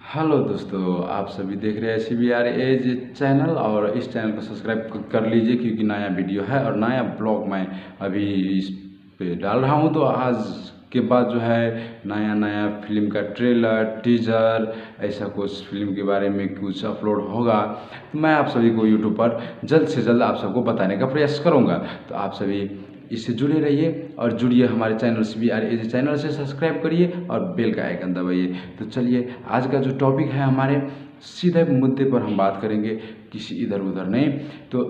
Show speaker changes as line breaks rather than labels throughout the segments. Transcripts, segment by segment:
Hello दोस्तों, आप सभी देख रहे हैं CBR एज चैनल और इस चैनल को सब्सक्राइब कर लीजिए क्योंकि नया वीडियो है और नया ब्लॉग मैं अभी इस पे डाल रहा हूं। तो आज के बाद जो है नया फिल्म का ट्रेलर टीजर ऐसा कुछ फिल्म के बारे में कुछ अपलोड होगा तो मैं आप सभी को यूट्यूब पर जल्द से जल्द आप सबको बताने का प्रयास करूँगा। तो आप सभी इससे जुड़े रहिए और जुड़िए हमारे चैनल CBR एज चैनल से, सब्सक्राइब करिए और बेल का आइकन दबाइए। तो चलिए आज का जो टॉपिक है हमारे सीधे मुद्दे पर हम बात करेंगे, किसी इधर उधर नहीं। तो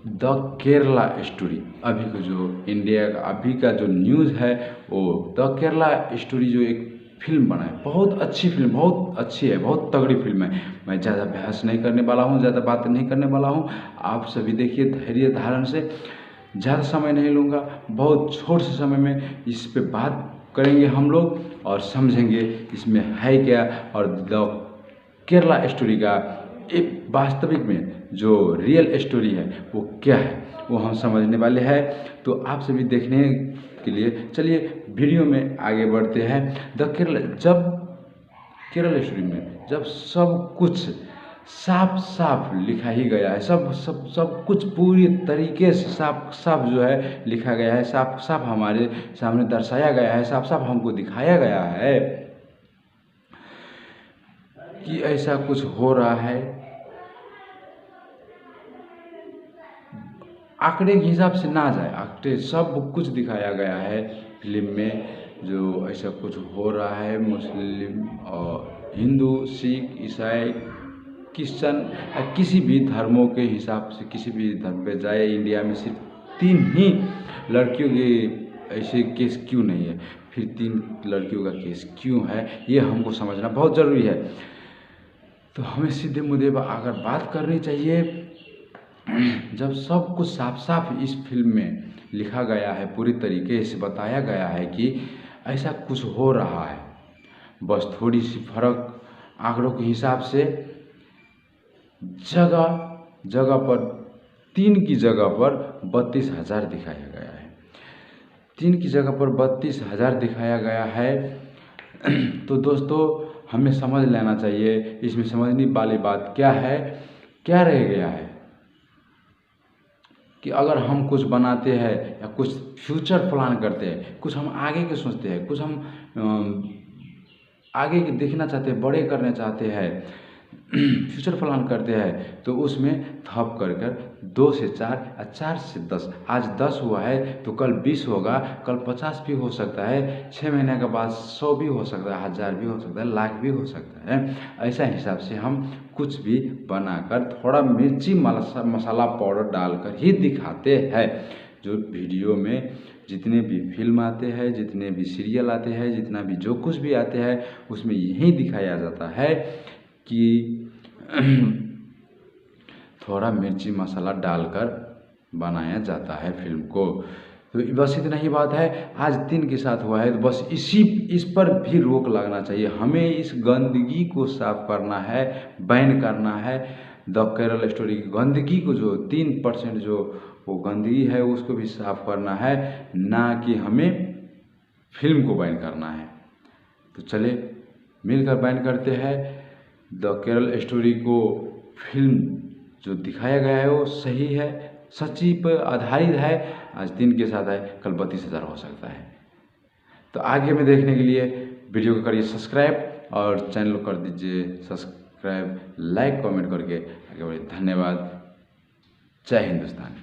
द केरला स्टोरी अभी का जो इंडिया का अभी का जो न्यूज़ है वो द केरला स्टोरी जो एक फिल्म बना है, बहुत अच्छी फिल्म, बहुत अच्छी है, बहुत तगड़ी फिल्म है। मैं ज़्यादा बहस नहीं करने वाला हूँ, ज़्यादा बात नहीं करने वाला हूँ। आप सभी देखिए धैर्य धारण से, ज़्यादा समय नहीं लूँगा, बहुत छोटे से समय में इस पे बात करेंगे हम लोग और समझेंगे इसमें है क्या और द केरला स्टोरी का एक वास्तविक में जो रियल स्टोरी है वो क्या है वो हम समझने वाले हैं। तो आप सभी देखने के लिए चलिए वीडियो में आगे बढ़ते हैं। द केरला जब केरल स्टोरी में जब सब कुछ साफ साफ लिखा ही गया है, सब कुछ पूरी तरीके से साफ साफ जो है लिखा गया है, साफ साफ हमारे सामने दर्शाया गया है, साफ साफ हमको दिखाया गया है कि ऐसा कुछ हो रहा है। आंकड़े के हिसाब से ना जाए, आंकड़े सब कुछ दिखाया गया है फिल्म में, जो ऐसा कुछ हो रहा है। मुस्लिम और हिंदू, सिख, ईसाई, क्रिश्चन किसी भी धर्मों के हिसाब से किसी भी धर्म पे जाए, इंडिया में सिर्फ 3 ही लड़कियों के ऐसे केस क्यों नहीं है, फिर 3 लड़कियों का केस क्यों है, ये हमको समझना बहुत ज़रूरी है। तो हमें सीधे मुद्दे पर अगर बात करनी चाहिए, जब सब कुछ साफ साफ इस फिल्म में लिखा गया है, पूरी तरीके से बताया गया है कि ऐसा कुछ हो रहा है, बस थोड़ी सी फर्क आंकड़ों के हिसाब से जगह जगह पर 3 की जगह पर 32,000 दिखाया गया है, 3 की जगह पर 32,000 दिखाया गया है। तो दोस्तों हमें समझ लेना चाहिए, इसमें समझने वाली बात क्या है, क्या रह गया है कि अगर हम कुछ बनाते हैं या कुछ फ्यूचर प्लान करते हैं, कुछ हम आगे के सोचते हैं, कुछ हम आगे के देखना चाहते हैं, बड़े करना चाहते हैं, फ्यूचर प्लान करते हैं, तो उसमें थप कर 2 से 4 या 4 से 10, आज 10 हुआ है तो कल 20 होगा, कल 50 भी हो सकता है, 6 महीने के बाद 100 भी हो सकता है, 1000 भी हो सकता है, लाख भी हो सकता है। ऐसा हिसाब से हम कुछ भी बनाकर थोड़ा मिर्ची मसाला पाउडर डालकर ही दिखाते हैं। जो वीडियो में जितने भी फिल्म आते हैं, जितने भी सीरियल आते हैं, जितना भी जो कुछ भी आते हैं, उसमें यही दिखाया जाता है कि थोड़ा मिर्ची मसाला डालकर बनाया जाता है फिल्म को। तो बस इतना ही बात है। आज 3 के साथ हुआ है तो बस इस पर भी रोक लगना चाहिए। हमें इस गंदगी को साफ करना है, बैन करना है। द केरल स्टोरी की गंदगी को, जो 3% जो वो गंदगी है उसको भी साफ करना है, ना कि हमें फिल्म को बैन करना है। तो चले मिलकर बैन करते हैं। द केरल स्टोरी को फिल्म जो दिखाया गया है वो सही है, सच्ची पर आधारित है। आज 3 के साथ है, कल 32,000 हो सकता है। तो आगे में देखने के लिए वीडियो को करिए सब्सक्राइब और चैनल को कर दीजिए सब्सक्राइब, लाइक कमेंट करके आगे बढ़िए। धन्यवाद। जय हिंदुस्तान।